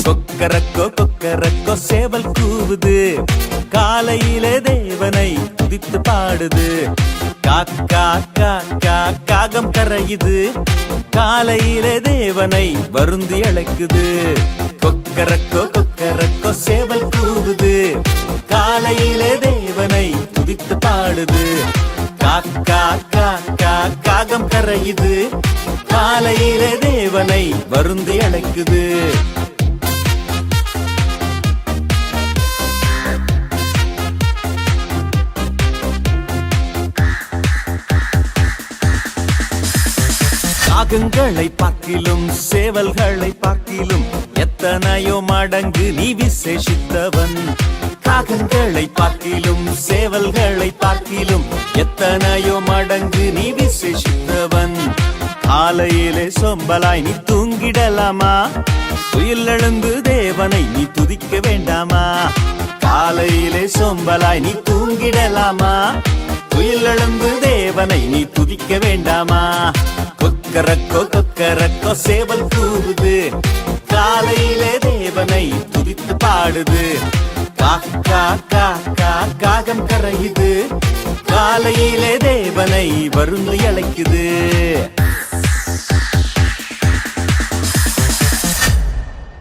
கொக்கரக்கோ கொக்கரக்கோ சேவல் கூவுது, காலையிலே தேவனை துதித்து பாடுது. காக்கா காக்கா காகம் கரையுது, காலையிலே தேவனை வருந்தி அழைக்குது. கொக்கரக்கோ கொக்கரக்கோ சேவல் கூவுது, காலையிலே தேவனை துதித்து பாடுது. காக்கா காக்கா காகம் கரையுது, காலையிலே தேவனை வருந்தி அழைக்குது. காகங்களை பார்க்கிலும் சேவல்களை பார்க்கிலும் எத்தனையோ மடங்கு நீ விசேஷித்தவன். காகங்களை பார்க்கிலும் சேவல்களை பார்க்கிலும் எத்தனையோ மடங்கு நீ விசேஷித்தவன். காலையிலே சொம்பலாய் நீ தூங்கிடலாமா? துயில் எழுந்து தேவனை நீ துதிக்க வேண்டாமா? காலையிலே சொம்பலாய் நீ தூங்கிடலாமா? துயில் எழுந்து தேவனை நீ துதிக்க வேண்டாமா? கொக்கரக்கோ கொக்கரக்கோ சேவல் கூவுது, காலையிலே தேவனை துதித்து பாடுது. காக்கா காக்கா காகம் கரையுது, காலையிலே தேவனை வருந்தி அழைக்குது.